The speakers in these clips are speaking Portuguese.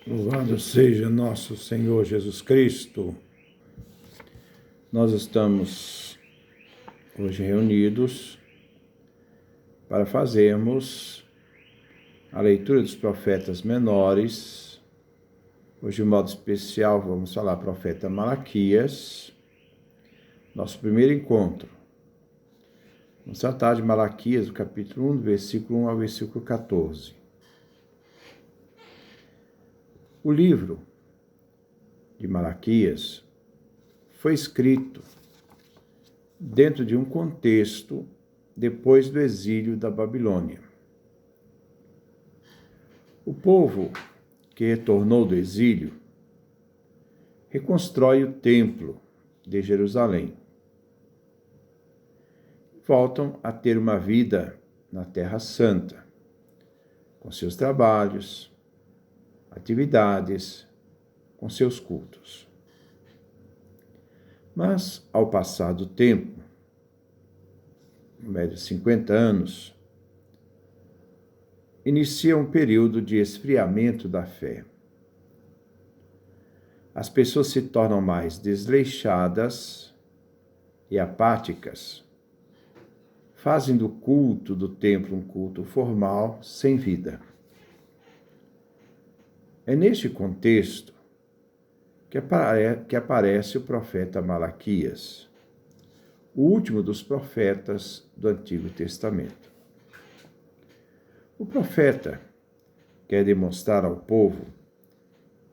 Louvado seja nosso Senhor Jesus Cristo. Nós estamos hoje reunidos para fazermos a leitura dos profetas menores. Hoje, de modo especial, vamos falar profeta Malaquias, nosso primeiro encontro. Vamos tratar de Malaquias, do capítulo 1, do versículo 1 ao versículo 14. O livro de Malaquias foi escrito dentro de um contexto depois do exílio da Babilônia. O povo que retornou do exílio reconstrói o templo de Jerusalém. Voltam a ter uma vida na Terra Santa, com seus trabalhos, atividades, com seus cultos. Mas, ao passar do tempo, no médio de 50 anos, inicia um período de esfriamento da fé. As pessoas se tornam mais desleixadas e apáticas, fazem do culto do templo um culto formal, sem vida. É neste contexto que aparece o profeta Malaquias, o último dos profetas do Antigo Testamento. O profeta quer demonstrar ao povo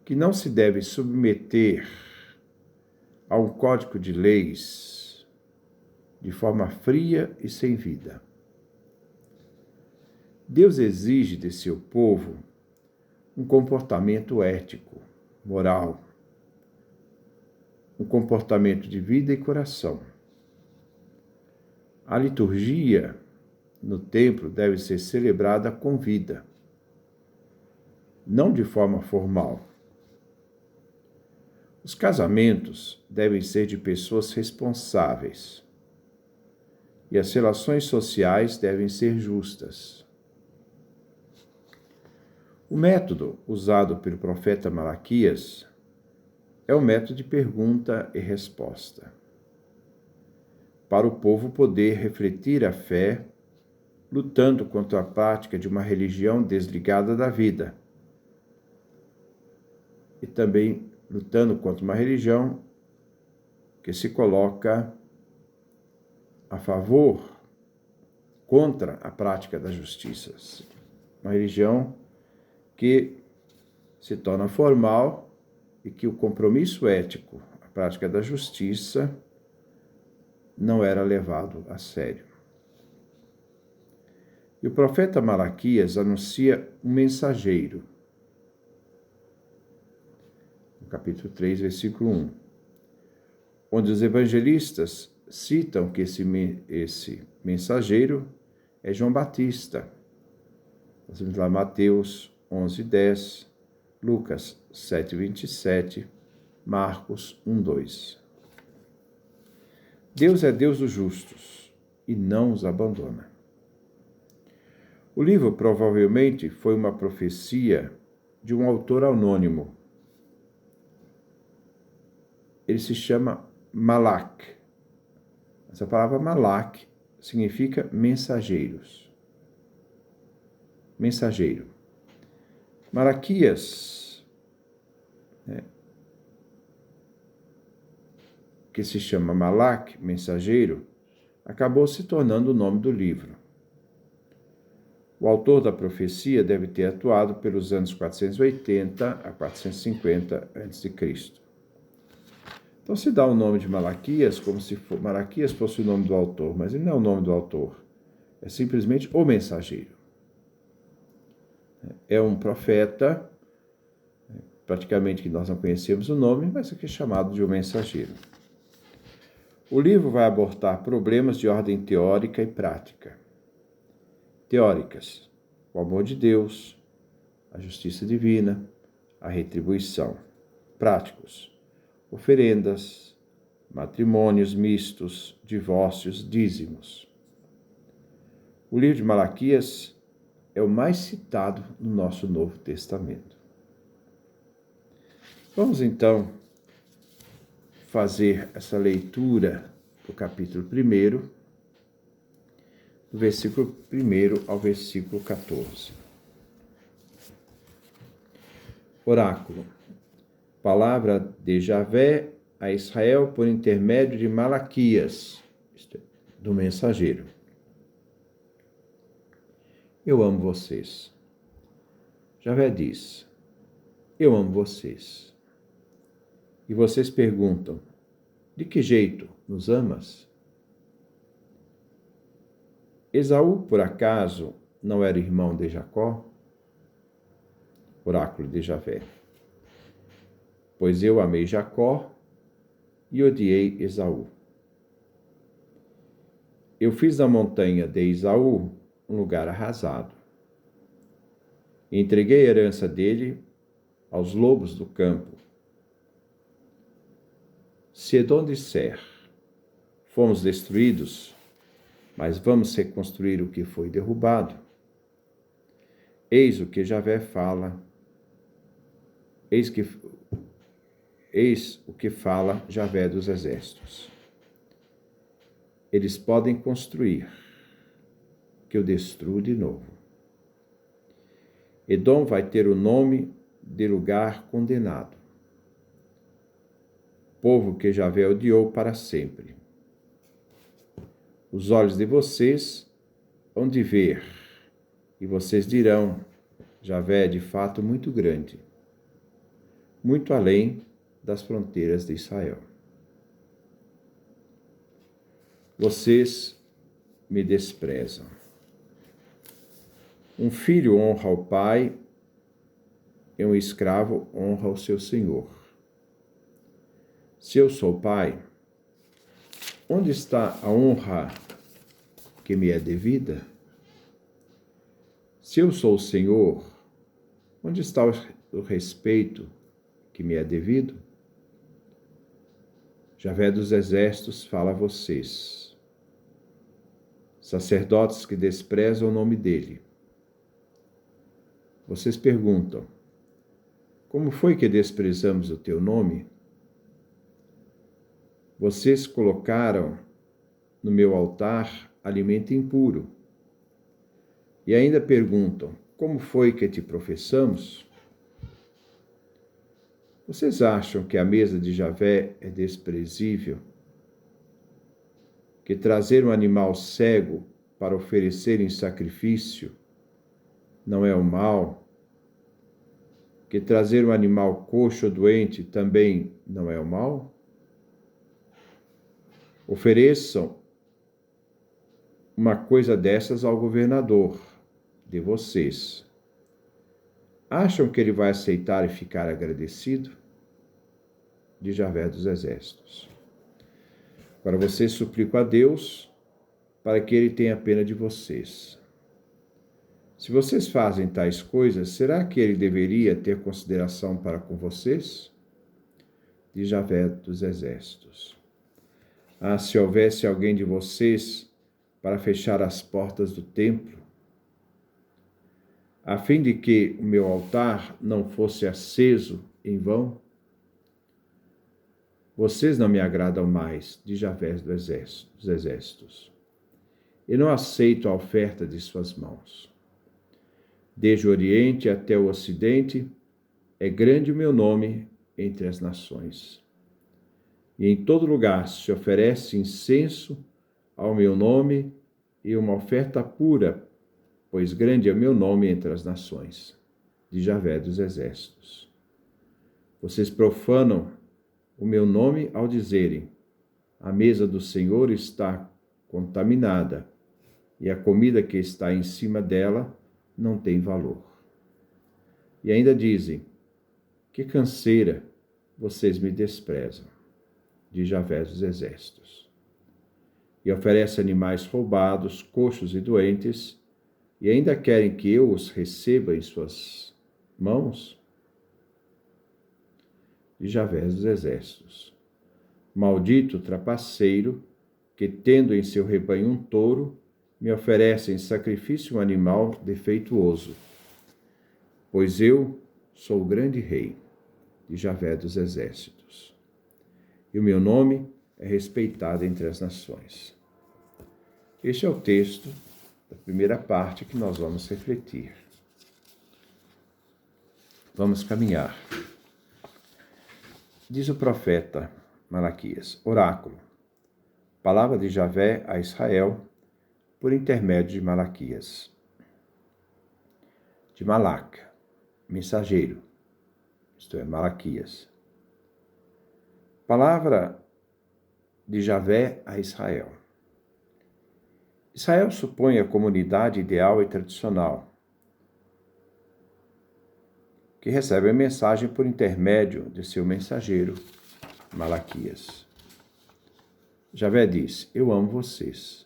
que não se deve submeter a um código de leis de forma fria e sem vida. Deus exige de seu povo um comportamento ético, moral, um comportamento de vida e coração. A liturgia no templo deve ser celebrada com vida, não de forma formal. Os casamentos devem ser de pessoas responsáveis e as relações sociais devem ser justas. O método usado pelo profeta Malaquias é o método de pergunta e resposta, para o povo poder refletir a fé, lutando contra a prática de uma religião desligada da vida, e também lutando contra uma religião que se coloca a favor, contra a prática das justiças. Uma religião que se torna formal e que o compromisso ético, a prática da justiça, não era levado a sério. E o profeta Malaquias anuncia um mensageiro. No capítulo 3, versículo 1, onde os evangelistas citam que esse mensageiro é João Batista. Nós vemos lá Mateus 11:10, Lucas 7:27, Marcos 1:2. Deus é Deus dos justos e não os abandona. O livro provavelmente foi uma profecia de um autor anônimo. Ele se chama Malak. Essa palavra Malak significa mensageiros. Mensageiro. Malaquias, que se chama Malak, mensageiro, acabou se tornando o nome do livro. O autor da profecia deve ter atuado pelos anos 480 a 450 a.C. Então se dá o nome de Malaquias como se Malaquias fosse o nome do autor, mas ele não é o nome do autor, é simplesmente o mensageiro. É um profeta, praticamente que nós não conhecemos o nome, mas aqui é chamado de um mensageiro. O livro vai abordar problemas de ordem teórica e prática. Teóricas: o amor de Deus, a justiça divina, a retribuição. Práticos: oferendas, matrimônios mistos, divórcios, dízimos. O livro de Malaquias é o mais citado no nosso Novo Testamento. Vamos então fazer essa leitura do capítulo 1, do versículo 1 ao versículo 14. Oráculo. Palavra de Javé a Israel por intermédio de Malaquias, do mensageiro. Eu amo vocês. Javé diz: eu amo vocês. E vocês perguntam: de que jeito nos amas? Esaú, por acaso, não era irmão de Jacó? Oráculo de Javé. Pois eu amei Jacó e odiei Esaú. Eu fiz da montanha de Esaú um lugar arrasado. Entreguei a herança dele aos lobos do campo. Se Edom disser: fomos destruídos, mas vamos reconstruir o que foi derrubado, eis o que Javé fala, eis o que fala Javé dos exércitos. Eles podem construir, que eu destruo de novo. Edom vai ter o nome de lugar condenado, povo que Javé odiou para sempre. Os olhos de vocês hão de ver, e vocês dirão: Javé é de fato muito grande, muito além das fronteiras de Israel. Vocês me desprezam. Um filho honra o pai, e um escravo honra o seu senhor. Se eu sou pai, onde está a honra que me é devida? Se eu sou o senhor, onde está o respeito que me é devido? Javé dos exércitos fala a vocês, sacerdotes que desprezam o nome dele. Vocês perguntam: como foi que desprezamos o teu nome? Vocês colocaram no meu altar alimento impuro. E ainda perguntam: como foi que te professamos? Vocês acham que a mesa de Javé é desprezível? Que trazer um animal cego para oferecer em sacrifício não é o mal? Que trazer um animal coxo ou doente também não é o mal? Ofereçam uma coisa dessas ao governador de vocês. Acham que ele vai aceitar e ficar agradecido? De Javé dos exércitos. Agora vocês suplicam a Deus para que ele tenha pena de vocês. Se vocês fazem tais coisas, será que ele deveria ter consideração para com vocês? De Javé dos exércitos. Ah, se houvesse alguém de vocês para fechar as portas do templo, a fim de que o meu altar não fosse aceso em vão? Vocês não me agradam mais, de Javé dos exércitos. Eu não aceito a oferta de suas mãos. Desde o Oriente até o Ocidente, é grande o meu nome entre as nações. E em todo lugar se oferece incenso ao meu nome e uma oferta pura, pois grande é o meu nome entre as nações, de Javé dos exércitos. Vocês profanam o meu nome ao dizerem: a mesa do Senhor está contaminada, e a comida que está em cima dela não tem valor. E ainda dizem: que canseira, vocês me desprezam, de Javé dos exércitos. E oferece animais roubados, coxos e doentes, e ainda querem que eu os receba em suas mãos? De Javé dos exércitos. Maldito trapaceiro, que tendo em seu rebanho um touro, me oferece em sacrifício um animal defeituoso. Pois eu sou o grande rei, de Javé dos exércitos. E o meu nome é respeitado entre as nações. Este é o texto da primeira parte que nós vamos refletir. Vamos caminhar. Diz o profeta Malaquias, oráculo, palavra de Javé a Israel, por intermédio de Malaquias. De Malaca, mensageiro, isto é, Malaquias. Palavra de Javé a Israel. Israel supõe a comunidade ideal e tradicional, que recebe a mensagem por intermédio de seu mensageiro, Malaquias. Javé diz, eu amo vocês.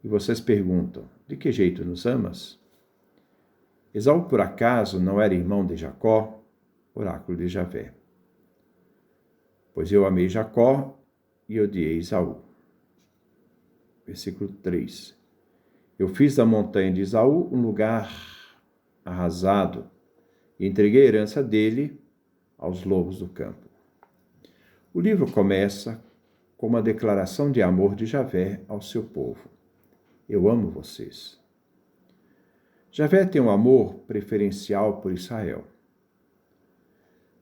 E vocês perguntam, de que jeito nos amas? Esaú, por acaso, não era irmão de Jacó? Oráculo de Javé. Pois eu amei Jacó e odiei Esaú. Versículo 3. Eu fiz da montanha de Esaú um lugar arrasado e entreguei a herança dele aos lobos do campo. O livro começa com uma declaração de amor de Javé ao seu povo. Eu amo vocês. Javé tem um amor preferencial por Israel.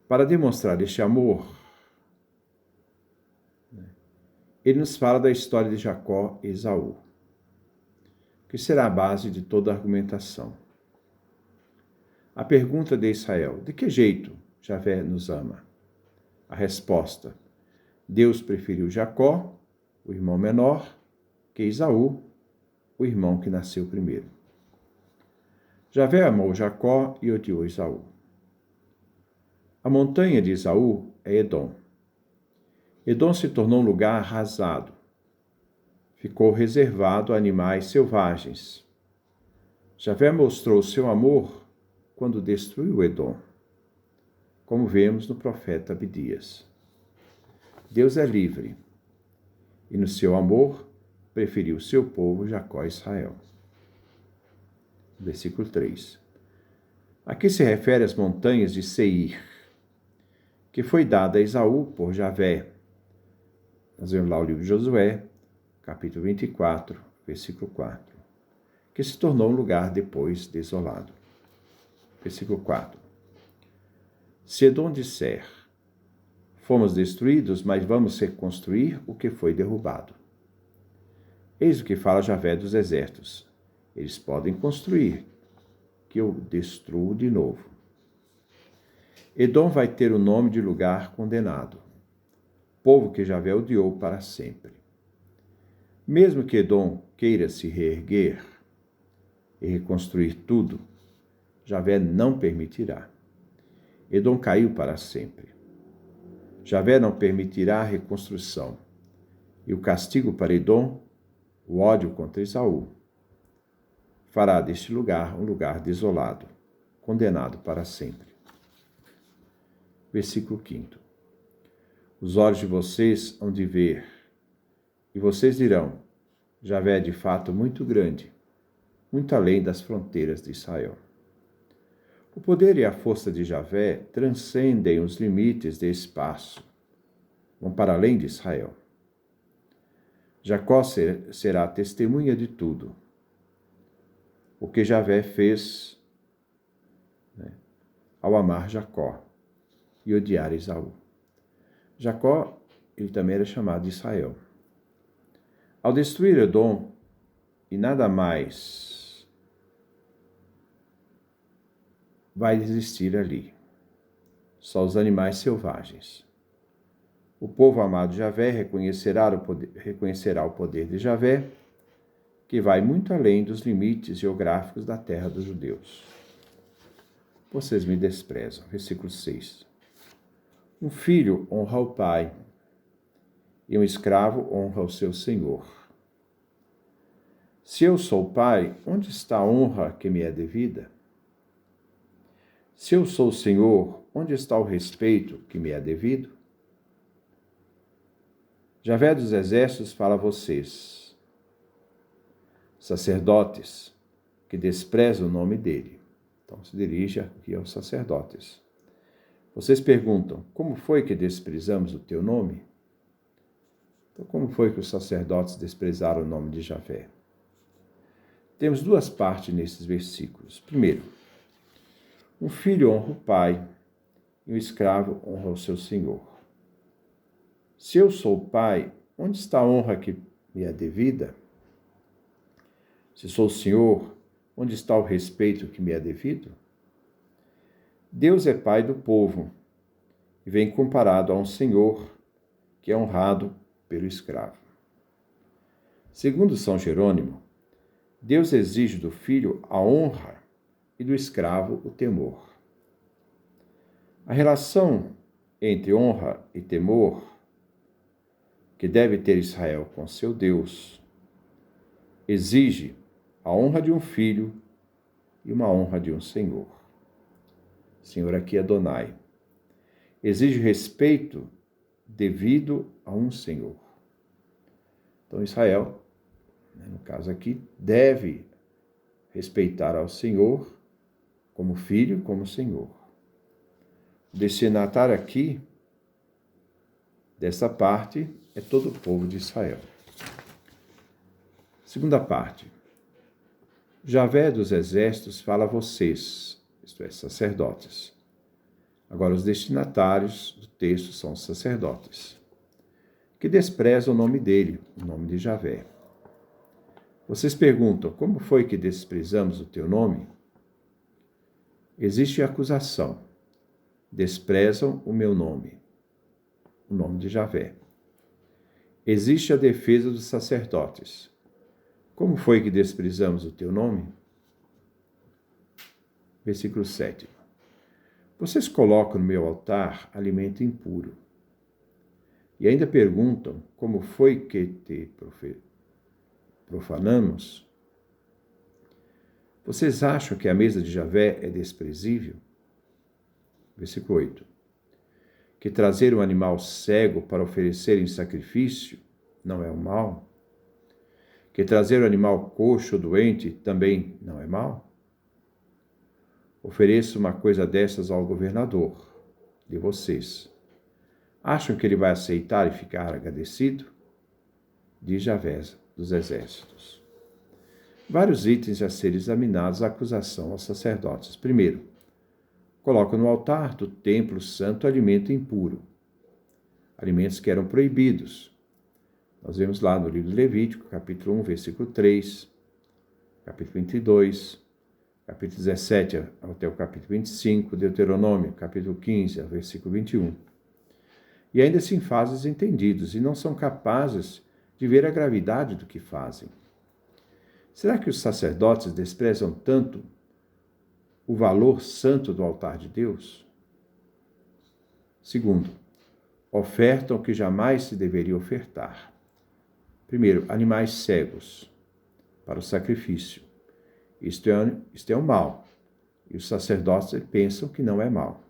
Para demonstrar este amor, ele nos fala da história de Jacó e Esaú, que será a base de toda a argumentação. A pergunta de Israel, de que jeito Javé nos ama? A resposta, Deus preferiu Jacó, o irmão menor, que Esaú, o irmão que nasceu primeiro. Javé amou Jacó e odiou Esaú. A montanha de Esaú é Edom. Edom se tornou um lugar arrasado. Ficou reservado a animais selvagens. Javé mostrou seu amor quando destruiu Edom, como vemos no profeta Abdias. Deus é livre e, no seu amor, preferiu seu povo Jacó e Israel. Versículo 3. Aqui se refere às montanhas de Seir, que foi dada a Esaú por Javé. Nós vemos lá o livro de Josué, capítulo 24, versículo 4, que se tornou um lugar depois desolado. Versículo 4. Se Edom disser, fomos destruídos, mas vamos reconstruir o que foi derrubado. Eis o que fala Javé dos exércitos. Eles podem construir, que eu destruo de novo. Edom vai ter o nome de lugar condenado, povo que Javé odiou para sempre. Mesmo que Edom queira se reerguer e reconstruir tudo, Javé não permitirá. Edom caiu para sempre. Javé não permitirá a reconstrução. E o castigo para Edom, o ódio contra Esaú, fará deste lugar um lugar desolado, condenado para sempre. Versículo 5. Os olhos de vocês hão de ver, e vocês dirão, Javé é de fato muito grande, muito além das fronteiras de Israel. O poder e a força de Javé transcendem os limites de espaço, vão para além de Israel. Jacó será testemunha de tudo o que Javé fez, ao amar Jacó e odiar Esaú. Jacó, ele também era chamado de Israel. Ao destruir Edom e nada mais vai existir ali, só os animais selvagens. O povo amado de Javé reconhecerá o poder de Javé, que vai muito além dos limites geográficos da terra dos judeus. Vocês me desprezam. Versículo 6. Um filho honra o pai, e um escravo honra o seu senhor. Se eu sou pai, onde está a honra que me é devida? Se eu sou o senhor, onde está o respeito que me é devido? Javé dos exércitos fala a vocês, sacerdotes, que desprezam o nome dele. Então se dirige aqui aos sacerdotes. Vocês perguntam, como foi que desprezamos o teu nome? Então, como foi que os sacerdotes desprezaram o nome de Javé? Temos duas partes nesses versículos. Primeiro, um filho honra o pai e o escravo honra o seu senhor. Se eu sou o pai, onde está a honra que me é devida? Se sou o senhor, onde está o respeito que me é devido? Deus é pai do povo e vem comparado a um senhor que é honrado pelo escravo. Segundo São Jerônimo, Deus exige do filho a honra e do escravo o temor. A relação entre honra e temor que deve ter Israel com seu Deus exige a honra de um filho e uma honra de um senhor. Senhor aqui é Adonai. Exige respeito devido a um senhor. Então Israel, no caso aqui, deve respeitar ao Senhor como filho e como senhor. O destinatário aqui, dessa parte, é todo o povo de Israel. Segunda parte. Javé dos exércitos fala a vocês, isto é, sacerdotes. Agora, os destinatários do texto são os sacerdotes, que desprezam o nome dele, o nome de Javé. Vocês perguntam, como foi que desprezamos o teu nome? Existe acusação. Desprezam o meu nome, o nome de Javé. Existe a defesa dos sacerdotes. Como foi que desprezamos o teu nome? Versículo 7. Vocês colocam no meu altar alimento impuro. E ainda perguntam, como foi que te profanamos? Vocês acham que a mesa de Javé é desprezível? Versículo 8. Que trazer um animal cego para oferecer em sacrifício não é um mal? Que trazer um animal coxo ou doente também não é mal? Ofereço uma coisa dessas ao governador de vocês. Acham que ele vai aceitar e ficar agradecido? Diz Javé dos exércitos. Vários itens a serem examinados a acusação aos sacerdotes. Primeiro, coloca no altar do templo santo alimento impuro, alimentos que eram proibidos. Nós vemos lá no livro de Levítico, capítulo 1, versículo 3, capítulo 22, capítulo 17 até o capítulo 25, Deuteronômio, capítulo 15, versículo 21. E ainda assim fazem os entendidos e não são capazes de ver a gravidade do que fazem. Será que os sacerdotes desprezam tanto o valor santo do altar de Deus? Segundo, ofertam o que jamais se deveria ofertar. Primeiro, animais cegos para o sacrifício. Isto é um mal, e os sacerdotes pensam que não é mal.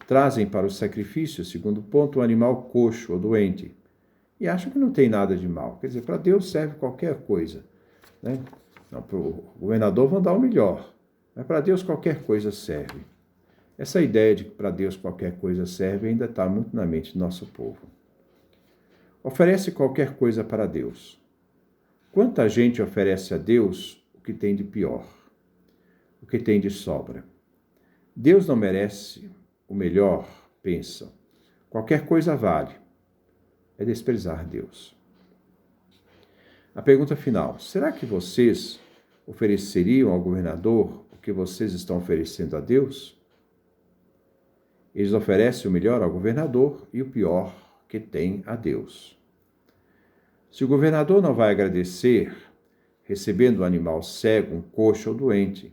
Trazem para o sacrifício, segundo ponto, um animal coxo ou doente, e acham que não tem nada de mal. Quer dizer, para Deus serve qualquer coisa. Né? Não, para o governador vão dar o melhor, mas para Deus qualquer coisa serve. Essa ideia de que para Deus qualquer coisa serve ainda está muito na mente do nosso povo. Oferece qualquer coisa para Deus. Quanta gente oferece a Deus o que tem de pior, o que tem de sobra? Deus não merece o melhor, pensam. Qualquer coisa vale. É desprezar Deus. A pergunta final: será que vocês ofereceriam ao governador o que vocês estão oferecendo a Deus? Eles oferecem o melhor ao governador e o pior que tem a Deus. Se o governador não vai agradecer, recebendo um animal cego, um coxo ou doente,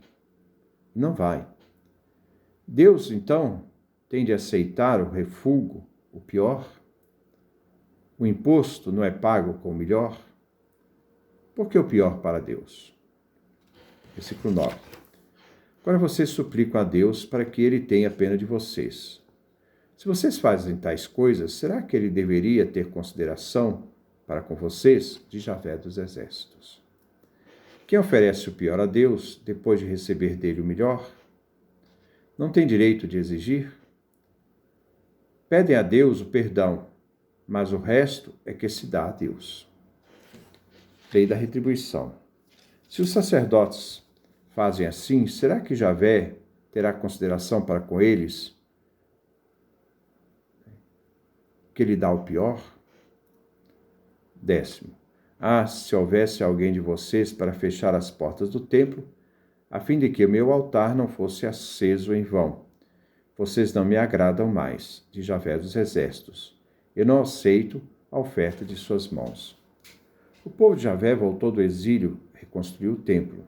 não vai. Deus, então, tem de aceitar o refúgio, o pior? O imposto não é pago com o melhor? Por que o pior para Deus? Versículo 9. Agora vocês suplicam a Deus para que ele tenha pena de vocês. Se vocês fazem tais coisas, será que ele deveria ter consideração para com vocês? Diz Javé dos exércitos. Quem oferece o pior a Deus, depois de receber dele o melhor, não tem direito de exigir? Pedem a Deus o perdão, mas o resto é que se dá a Deus. Lei da retribuição. Se os sacerdotes fazem assim, será que Javé terá consideração para com eles, que lhe dá o pior? 10. Se houvesse alguém de vocês para fechar as portas do templo, a fim de que o meu altar não fosse aceso em vão. Vocês não me agradam mais, diz Javé dos Exércitos. Eu não aceito a oferta de suas mãos. O povo de Javé voltou do exílio e reconstruiu o templo.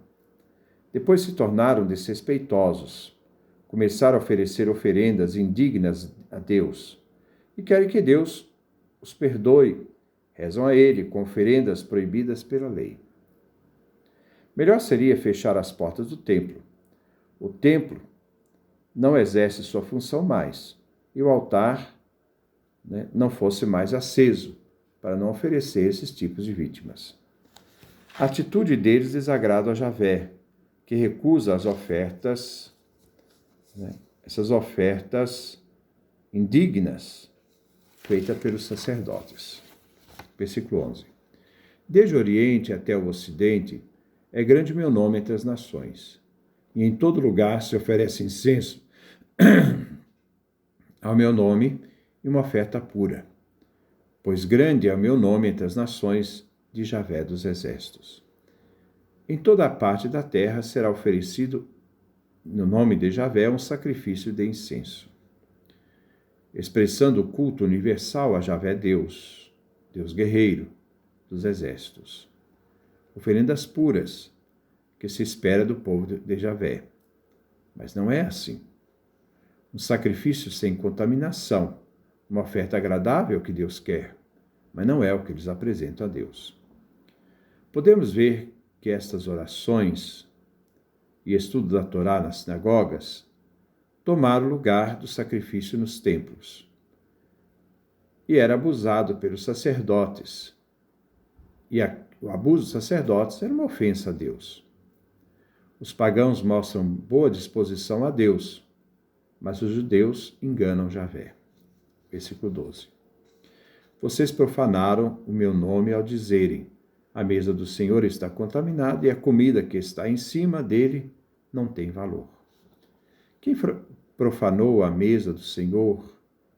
Depois se tornaram desrespeitosos. Começaram a oferecer oferendas indignas a Deus. E querem que Deus os perdoe. Rezam a Ele com oferendas proibidas pela lei. Melhor seria fechar as portas do templo. O templo não exerce sua função mais, e o altar não fosse mais aceso, para não oferecer esses tipos de vítimas. A atitude deles desagrada a Javé, que recusa as ofertas, essas ofertas indignas, feitas pelos sacerdotes. Versículo 11. Desde o Oriente até o Ocidente, é grande meu nome entre as nações, e em todo lugar se oferece incenso ao meu nome e uma oferta pura. Pois grande é o meu nome entre as nações, de Javé dos Exércitos. Em toda a parte da terra será oferecido, no nome de Javé, um sacrifício de incenso, expressando o culto universal a Javé Deus, Deus guerreiro dos exércitos. Oferendas puras, que se espera do povo de Javé. Mas não é assim. Um sacrifício sem contaminação, uma oferta agradável que Deus quer, mas não é o que eles apresentam a Deus. Podemos ver que estas orações e estudo da Torá nas sinagogas tomaram o lugar do sacrifício nos templos. E era abusado pelos sacerdotes. E o abuso dos sacerdotes era uma ofensa a Deus. Os pagãos mostram boa disposição a Deus, mas os judeus enganam Javé. Versículo 12. Vocês profanaram o meu nome ao dizerem: a mesa do Senhor está contaminada e a comida que está em cima dele não tem valor. Quem profanou a mesa do Senhor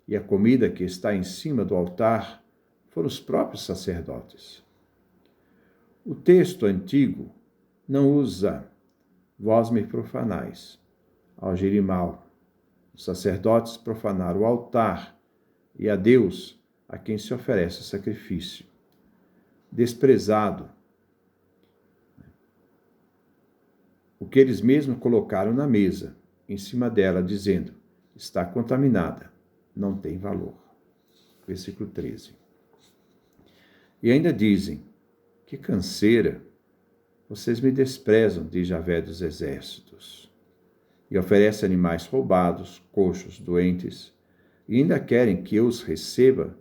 e a comida que está em cima do altar foram os próprios sacerdotes. O texto antigo não usa vós me profanais, ao agirem mal. Os sacerdotes profanaram o altar e a Deus a quem se oferece o sacrifício. Desprezado o que eles mesmos colocaram na mesa, em cima dela, dizendo: está contaminada, não tem valor. Versículo 13. E ainda dizem: que canseira, vocês me desprezam, diz Javé dos Exércitos, e oferecem animais roubados, coxos, doentes, e ainda querem que eu os receba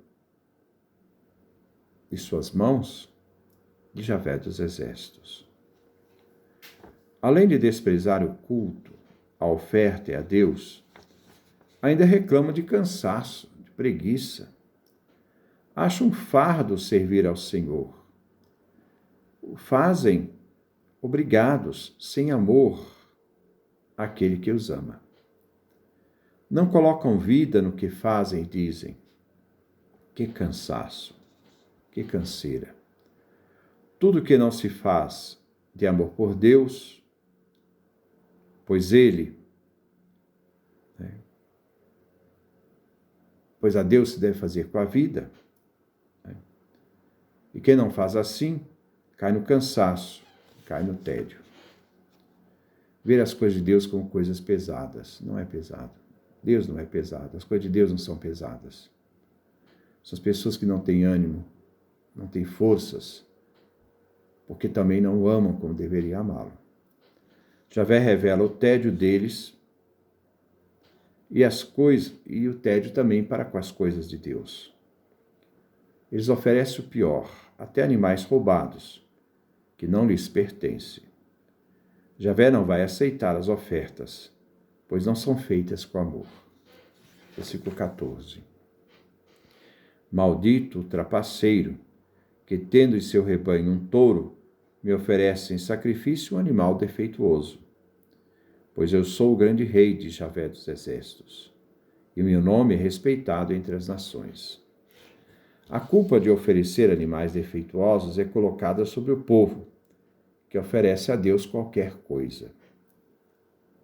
de suas mãos, de Javé dos Exércitos. Além de desprezar o culto, a oferta e a Deus, ainda reclamam de cansaço, de preguiça. Acham um fardo servir ao Senhor. O fazem obrigados, sem amor, àquele que os ama. Não colocam vida no que fazem e dizem: que cansaço, que canseira. Tudo que não se faz de amor por Deus, pois a Deus se deve fazer com a vida. E quem não faz assim, cai no cansaço, cai no tédio. Ver as coisas de Deus como coisas pesadas. Não é pesado. Deus não é pesado. As coisas de Deus não são pesadas. São as pessoas que não têm ânimo, não têm forças, porque também não o amam como deveria amá-lo. Javé revela o tédio deles e o tédio também para com as coisas de Deus. Eles oferecem o pior, até animais roubados, que não lhes pertencem. Javé não vai aceitar as ofertas, pois não são feitas com amor. Versículo 14. Maldito o trapaceiro, que tendo em seu rebanho um touro, me oferece em sacrifício um animal defeituoso. Pois eu sou o grande rei de Javé dos exércitos, e meu nome é respeitado entre as nações. A culpa de oferecer animais defeituosos é colocada sobre o povo, que oferece a Deus qualquer coisa.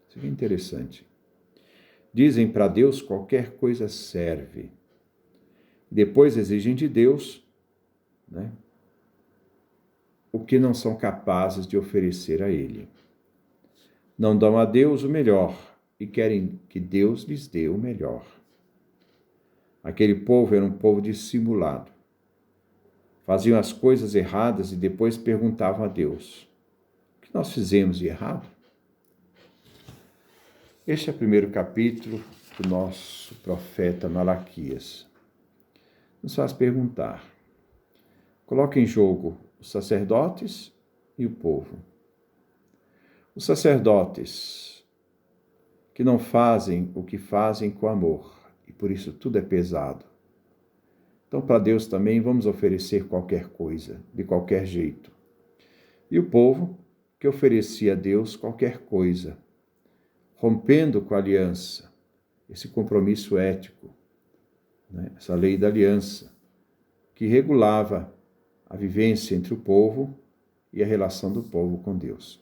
Isso é interessante. Dizem para Deus qualquer coisa serve. Depois exigem de Deus, né, o que não são capazes de oferecer a Ele. Não dão a Deus o melhor e querem que Deus lhes dê o melhor. Aquele povo era um povo dissimulado. Faziam as coisas erradas e depois perguntavam a Deus: o que nós fizemos de errado? Este é o primeiro capítulo do nosso profeta Malaquias. Nos faz perguntar. Coloca em jogo os sacerdotes e o povo. Os sacerdotes que não fazem o que fazem com amor, e por isso tudo é pesado. Então, para Deus também vamos oferecer qualquer coisa, de qualquer jeito. E o povo que oferecia a Deus qualquer coisa, rompendo com a aliança, esse compromisso ético, né? Essa lei da aliança, que regulava a vivência entre o povo e a relação do povo com Deus.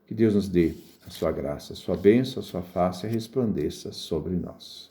Que Deus nos dê a sua graça, a sua bênção, a sua face resplandeça sobre nós.